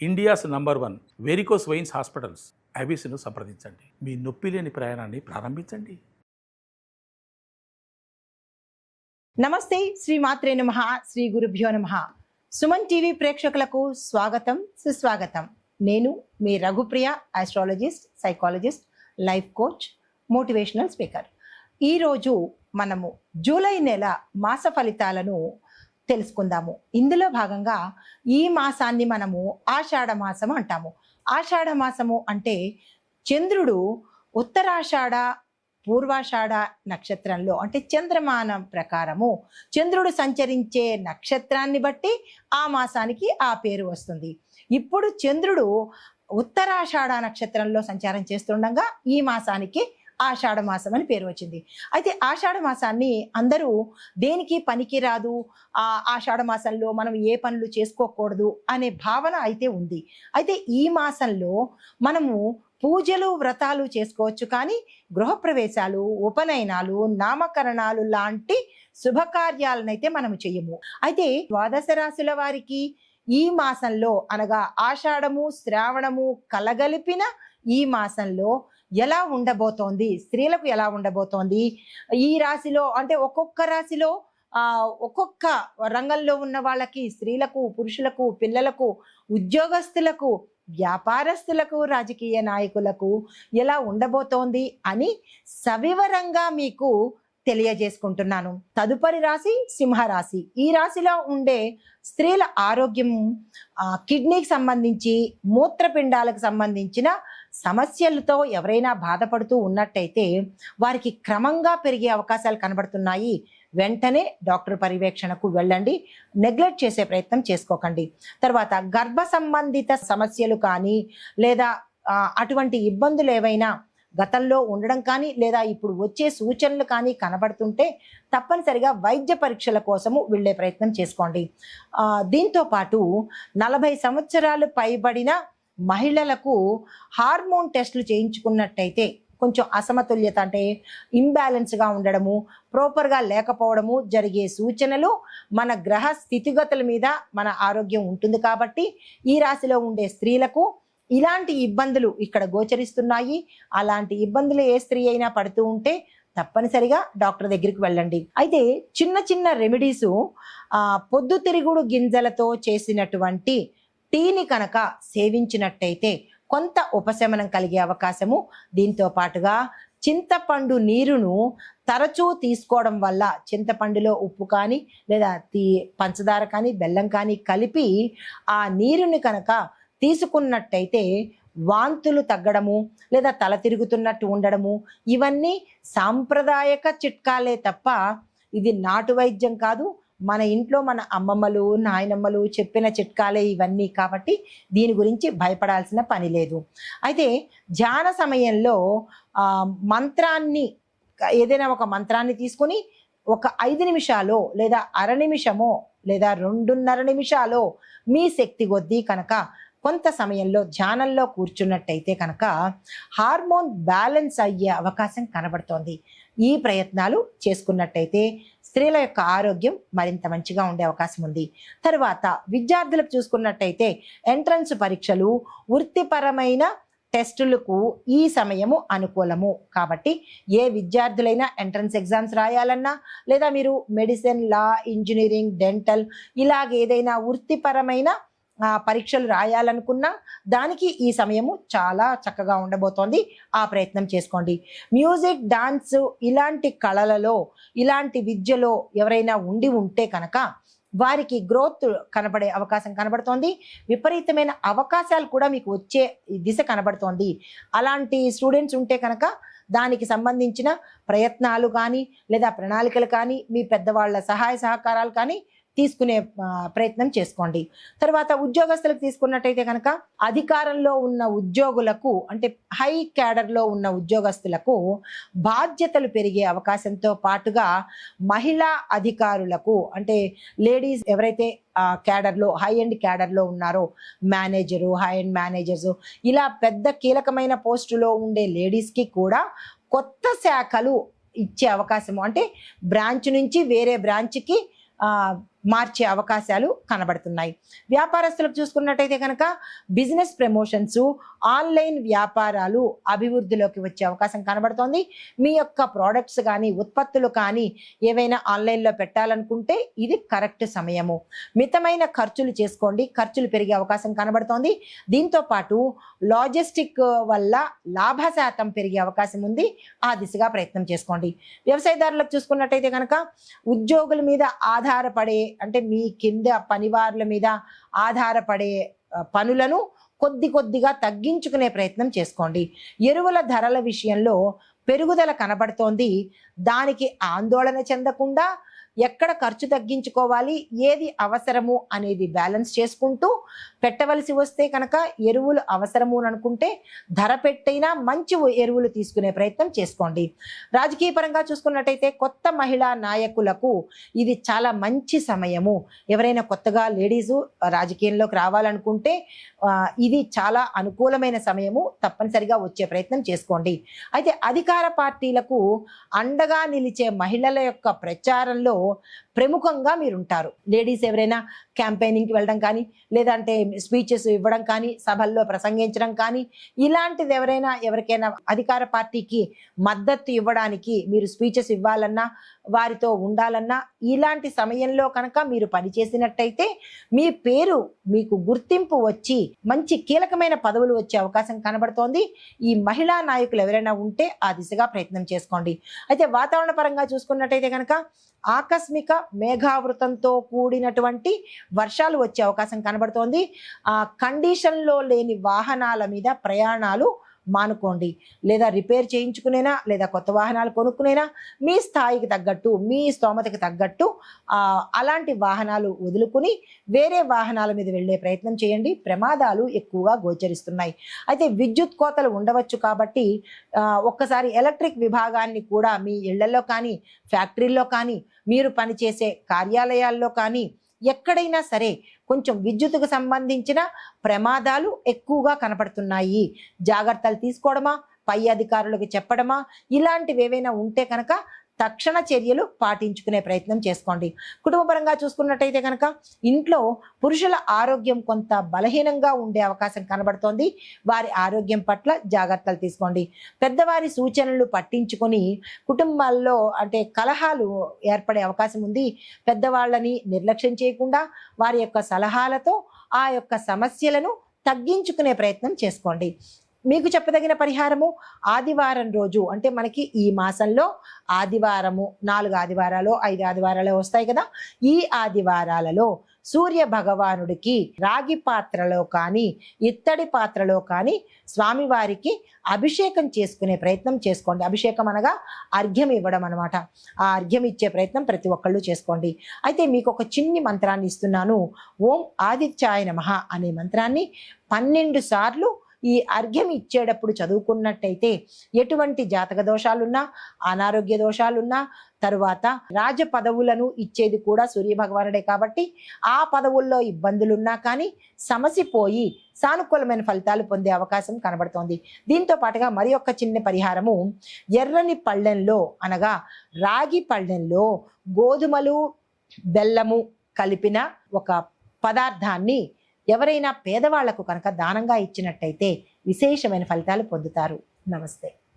India's number 1 varicose veins hospitals ఐబీసీను సంప్రదించండి. మీ నొప్పి లేని ప్రయాణాన్ని ప్రారంభించండి. నమస్తే, శ్రీ మాత్రే నమః, శ్రీ గురుభ్యో నమః. సుమన్ టీవీ ప్రేక్షకులకు స్వాగతం, సుస్వాగతం. నేను మీ Raghupriya, astrologist, psychologist, life coach, motivational speaker. ఈరోజు మనము జూలై నెల మాస ఫలితాలను తెలుసుకుందాము. ఇందులో భాగంగా ఈ మాసాన్ని మనము ఆషాఢ మాసము అంటాము. ఆషాఢ మాసము అంటే చంద్రుడు ఉత్తరాషాఢ పూర్వాషాఢ నక్షత్రంలో, అంటే చంద్రమానం ప్రకారము చంద్రుడు సంచరించే నక్షత్రాన్ని బట్టి ఆ మాసానికి ఆ పేరు వస్తుంది. ఇప్పుడు చంద్రుడు ఉత్తరాషాఢ నక్షత్రంలో సంచారం చేస్తుండగా ఈ మాసానికి ఆషాఢ మాసం అని పేరు వచ్చింది. అయితే ఆషాఢ మాసాన్ని అందరూ దేనికి పనికి రాదు, ఆషాఢ మాసంలో మనం ఏ పనులు చేసుకోకూడదు అనే భావన అయితే ఉంది. అయితే ఈ మాసంలో మనము పూజలు వ్రతాలు చేసుకోవచ్చు, కానీ గృహప్రవేశాలు, ఉపనయనాలు, నామకరణాలు లాంటి శుభకార్యాలనైతే మనము చెయ్యము. అయితే ద్వాదశ రాశుల వారికి ఈ మాసంలో అనగా ఆషాఢము శ్రావణము కలగలిపిన ఈ మాసంలో ఎలా ఉండబోతోంది, స్త్రీలకు ఎలా ఉండబోతోంది, ఈ రాశిలో అంటే ఒక్కొక్క రాశిలో ఒక్కొక్క రంగంలో ఉన్న వాళ్ళకి, స్త్రీలకు, పురుషులకు, పిల్లలకు, ఉద్యోగస్తులకు, వ్యాపారస్తులకు, రాజకీయ నాయకులకు ఎలా ఉండబోతోంది అని సవివరంగా మీకు తెలియజేసుకుంటున్నాను. తదుపరి రాశి సింహరాశి. ఈ రాశిలో ఉండే స్త్రీల ఆరోగ్యం, కిడ్నీకి సంబంధించి, మూత్రపిండాలకు సంబంధించిన సమస్యలతో ఎవరైనా బాధపడుతూ ఉన్నట్టయితే వారికి క్రమంగా పెరిగే అవకాశాలు కనబడుతున్నాయి. వెంటనే డాక్టర్ పర్యవేక్షణకు వెళ్ళండి, నెగ్లెక్ట్ చేసే ప్రయత్నం చేసుకోకండి. తర్వాత గర్భ సంబంధిత సమస్యలు కానీ లేదా అటువంటి ఇబ్బందులు ఏవైనా గతంలో ఉండడం కానీ లేదా ఇప్పుడు వచ్చే సూచనలు కానీ కనబడుతుంటే తప్పనిసరిగా వైద్య పరీక్షల కోసము వెళ్ళే ప్రయత్నం చేసుకోండి. దీంతో పాటు 40 సంవత్సరాలు పైబడిన మహిళలకు హార్మోన్ టెస్టులు చేయించుకున్నట్టయితే కొంచెం అసమతుల్యత అంటే ఇంబ్యాలెన్స్గా ఉండడము, ప్రాపర్గా లేకపోవడము జరిగే సూచనలు మన గ్రహ స్థితిగతుల మీద మన ఆరోగ్యం ఉంటుంది. కాబట్టి ఈ రాశిలో ఉండే స్త్రీలకు ఇలాంటి ఇబ్బందులు ఇక్కడ గోచరిస్తున్నాయి. అలాంటి ఇబ్బందులు ఏ స్త్రీ అయినా పడుతూ ఉంటే తప్పనిసరిగా డాక్టర్ దగ్గరికి వెళ్ళండి. అయితే చిన్న చిన్న రెమెడీసు, పొద్దుతిరుగుడు గింజలతో చేసినటువంటి టీని కనుక సేవించినట్టయితే కొంత ఉపశమనం కలిగే అవకాశము. దీంతో పాటుగా చింతపండు నీరును తరచూ తీసుకోవడం వల్ల, చింతపండులో ఉప్పు కానీ లేదా పంచదార కానీ బెల్లం కానీ కలిపి ఆ నీరుని కనుక తీసుకున్నట్టయితే వాంతులు తగ్గడము లేదా తల తిరుగుతున్నట్టు ఉండడము, ఇవన్నీ సాంప్రదాయక చిట్కాలే తప్ప ఇది నాటు వైద్యం కాదు. మన ఇంట్లో మన అమ్మమ్మలు, నాయనమ్మలు చెప్పిన చిట్కాలే ఇవన్నీ. కాబట్టి దీని గురించి భయపడాల్సిన పని లేదు. అయితే ధ్యాన సమయంలో మంత్రాన్ని, ఏదైనా ఒక మంత్రాన్ని తీసుకొని ఒక 5 నిమిషాలో లేదా అర నిమిషమో లేదా 2.5 నిమిషాలో మీ శక్తి కొద్దీ కనుక కొంత సమయంలో ధ్యానంలో కూర్చున్నట్టయితే కనుక హార్మోన్ బ్యాలెన్స్ అయ్యే అవకాశం కనబడుతోంది. ఈ ప్రయత్నాలు చేసుకున్నట్టయితే స్త్రీల యొక్క ఆరోగ్యం మరింత మంచిగా ఉండే అవకాశం ఉంది. తర్వాత విద్యార్థులకు చూసుకున్నట్టయితే ఎంట్రన్స్ పరీక్షలు, వృత్తిపరమైన టెస్టులకు ఈ సమయము అనుకూలము. కాబట్టి ఏ విద్యార్థులైనా ఎంట్రన్స్ ఎగ్జామ్స్ రాయాలన్నా లేదా మీరు మెడిసిన్, లా, ఇంజనీరింగ్, డెంటల్ ఇలాగ ఏదైనా వృత్తిపరమైన పరీక్షలు రాయాలనుకున్నా దానికి ఈ సమయము చాలా చక్కగా ఉండబోతోంది. ఆ ప్రయత్నం చేసుకోండి. మ్యూజిక్, డాన్స్ ఇలాంటి కళలలో, ఇలాంటి విద్యలో ఎవరైనా ఉంటే కనుక వారికి గ్రోత్ కనబడే అవకాశం కనబడుతోంది. విపరీతమైన అవకాశాలు కూడా మీకు వచ్చే దిశ కనబడుతోంది. అలాంటి స్టూడెంట్స్ ఉంటే కనుక దానికి సంబంధించిన ప్రయత్నాలు కానీ లేదా ప్రణాళికలు కానీ మీ పెద్దవాళ్ళ సహాయ సహకారాలు కానీ తీసుకునే ప్రయత్నం చేసుకోండి. తర్వాత ఉద్యోగస్తులకు తీసుకున్నట్టయితే కనుక అధికారంలో ఉన్న ఉద్యోగులకు, అంటే హై క్యాడర్లో ఉన్న ఉద్యోగస్తులకు బాధ్యతలు పెరిగే అవకాశంతో పాటుగా మహిళా అధికారులకు, అంటే లేడీస్ ఎవరైతే క్యాడర్లో, హై ఎండ్ క్యాడర్లో ఉన్నారో, మేనేజరు, హై ఎండ్ మేనేజర్స్, ఇలా పెద్ద కీలకమైన పోస్టులో ఉండే లేడీస్కి కూడా కొత్త శాఖలు ఇచ్చే అవకాశము, అంటే బ్రాంచ్ నుంచి వేరే బ్రాంచ్కి మార్చే అవకాశాలు కనబడుతున్నాయి. వ్యాపారస్తులకు చూసుకున్నట్టయితే కనుక బిజినెస్ ప్రమోషన్స్, ఆన్లైన్ వ్యాపారాలు అభివృద్ధిలోకి వచ్చే అవకాశం కనబడుతోంది. మీ యొక్క ప్రోడక్ట్స్ కానీ ఉత్పత్తులు కానీ ఏవైనా ఆన్లైన్లో పెట్టాలనుకుంటే ఇది కరెక్ట్ సమయము. మితమైన ఖర్చులు చేసుకోండి, ఖర్చులు పెరిగే అవకాశం కనబడుతోంది. దీంతో పాటు లాజిస్టిక్ వల్ల లాభ శాతం పెరిగే అవకాశం ఉంది, ఆ దిశగా ప్రయత్నం చేసుకోండి. వ్యవసాయదారులకు చూసుకున్నట్టయితే కనుక ఉద్యోగుల మీద ఆధారపడే, అంటే మీ కింద పనివారుల మీద ఆధారపడే పనులను కొద్దిగా తగ్గించుకునే ప్రయత్నం చేసుకోండి. ఎరువుల ధరల విషయంలో పెరుగుదల కనబడుతోంది. దానికి ఆందోళన చెందకుండా ఎక్కడ ఖర్చు తగ్గించుకోవాలి, ఏది అవసరము అనేది బ్యాలెన్స్ చేసుకుంటూ పెట్టవలసి వస్తే కనుక ఎరువులు అవసరము అనుకుంటే ధర పెట్టైనా మంచి ఎరువులు తీసుకునే ప్రయత్నం చేసుకోండి. రాజకీయ పరంగా చూసుకున్నట్టయితే కొత్త మహిళా నాయకులకు ఇది చాలా మంచి సమయము. ఎవరైనా కొత్తగా లేడీసు రాజకీయంలోకి రావాలనుకుంటే ఇది చాలా అనుకూలమైన సమయము, తప్పనిసరిగా వచ్చే ప్రయత్నం చేసుకోండి. అయితే అధికార పార్టీలకు అండగా నిలిచే మహిళల యొక్క ప్రచారంలో ప్రముఖంగా మీరుంటారు. లేడీస్ ఎవరైనా క్యాంపెయినింగ్కి వెళ్ళడం కానీ, లేదంటే స్పీచెస్ ఇవ్వడం కానీ, సభల్లో ప్రసంగించడం కానీ, ఇలాంటిది ఎవరికైనా అధికార పార్టీకి మద్దతు ఇవ్వడానికి మీరు స్పీచెస్ ఇవ్వాలన్నా, వారితో ఉండాలన్నా, ఇలాంటి సమయంలో కనుక మీరు పనిచేసినట్టయితే మీ పేరు, మీకు గుర్తింపు వచ్చి మంచి కీలకమైన పదవులు వచ్చే అవకాశం కనబడుతోంది. ఈ మహిళా నాయకులు ఎవరైనా ఉంటే ఆ దిశగా ప్రయత్నం చేసుకోండి. అయితే వాతావరణ పరంగా చూసుకున్నట్టయితే కనుక ఆకస్మిక మేఘావృతంతో కూడినటువంటి వర్షాలు వచ్చే అవకాశం కనబడుతోంది. కండిషన్లో లేని వాహనాల మీద ప్రయాణాలు మానుకోండి. లేదా రిపేర్ చేయించుకునేనా, లేదా కొత్త వాహనాలు కొనుక్కునేనా, మీ స్థాయికి తగ్గట్టు, మీ స్తోమతకి తగ్గట్టు అలాంటి వాహనాలు వదులుకుని వేరే వాహనాల మీద వెళ్ళే ప్రయత్నం చేయండి. ప్రమాదాలు ఎక్కువగా గోచరిస్తున్నాయి. అయితే విద్యుత్ కోతలు ఉండవచ్చు కాబట్టి ఒక్కసారి ఎలక్ట్రిక్ విభాగాన్ని కూడా మీ ఇళ్లలో కానీ, ఫ్యాక్టరీల్లో కానీ, మీరు పనిచేసే కార్యాలయాల్లో కానీ ఎక్కడైనా సరే కొంచెం విద్యుత్తుకు సంబంధించిన ప్రమాదాలు ఎక్కువగా కనపడుతున్నాయి. జాగ్రత్తలు తీసుకోవడమా, పై అధికారులకు చెప్పడమా, ఇలాంటివి ఏవైనా ఉంటే కనుక తక్షణ చర్యలు పాటించుకునే ప్రయత్నం చేసుకోండి. కుటుంబపరంగా చూసుకున్నట్టయితే కనుక ఇంట్లో పురుషుల ఆరోగ్యం కొంత బలహీనంగా ఉండే అవకాశం కనబడుతోంది. వారి ఆరోగ్యం పట్ల జాగ్రత్తలు తీసుకోండి. పెద్దవారి సూచనలు పట్టించుకొని కుటుంబాల్లో అంటే కలహాలు ఏర్పడే అవకాశం ఉంది. పెద్దవాళ్ళని నిర్లక్ష్యం చేయకుండా వారి యొక్క సలహాలతో ఆ యొక్క సమస్యలను తగ్గించుకునే ప్రయత్నం చేసుకోండి. మీకు చెప్పదగిన పరిహారము ఆదివారం రోజు, అంటే మనకి ఈ మాసంలో ఆదివారము 4 ఆదివారాలు 5 ఆదివారాలు వస్తాయి కదా, ఈ ఆదివారాలలో సూర్య భగవానుడికి రాగి పాత్రలో కానీ ఇత్తడి పాత్రలో కానీ స్వామివారికి అభిషేకం చేసుకునే ప్రయత్నం చేసుకోండి. అభిషేకం అనగా అర్ఘ్యం ఇవ్వడం అనమాట. ఆ అర్ఘ్యం ఇచ్చే ప్రయత్నం ప్రతి ఒక్కళ్ళు చేసుకోండి. అయితే మీకు ఒక చిన్ని మంత్రాన్ని ఇస్తున్నాను. ఓం ఆదిత్యాయ నమః అనే మంత్రాన్ని 12 సార్లు ఈ అర్ఘ్యం ఇచ్చేటప్పుడు చదువుకున్నట్టయితే ఎటువంటి జాతక దోషాలున్నా, అనారోగ్య దోషాలున్నా, తరువాత రాజ పదవులను ఇచ్చేది కూడా సూర్యభగవానుడే కాబట్టి ఆ పదవుల్లో ఇబ్బందులున్నా కానీ సమసిపోయి సానుకూలమైన ఫలితాలు పొందే అవకాశం కనబడుతోంది. దీంతో పాటుగా మరి ఒక చిన్న పరిహారము, ఎర్రని పళ్ళెంలో అనగా రాగి పళ్ళెంలో గోధుమలు బెల్లము కలిపిన ఒక పదార్థాన్ని ఎవరైనా పేదవాళ్లకు కనుక దానంగా ఇచ్చినట్టయితే విశేషమైన ఫలితాలు పొందుతారు. నమస్తే.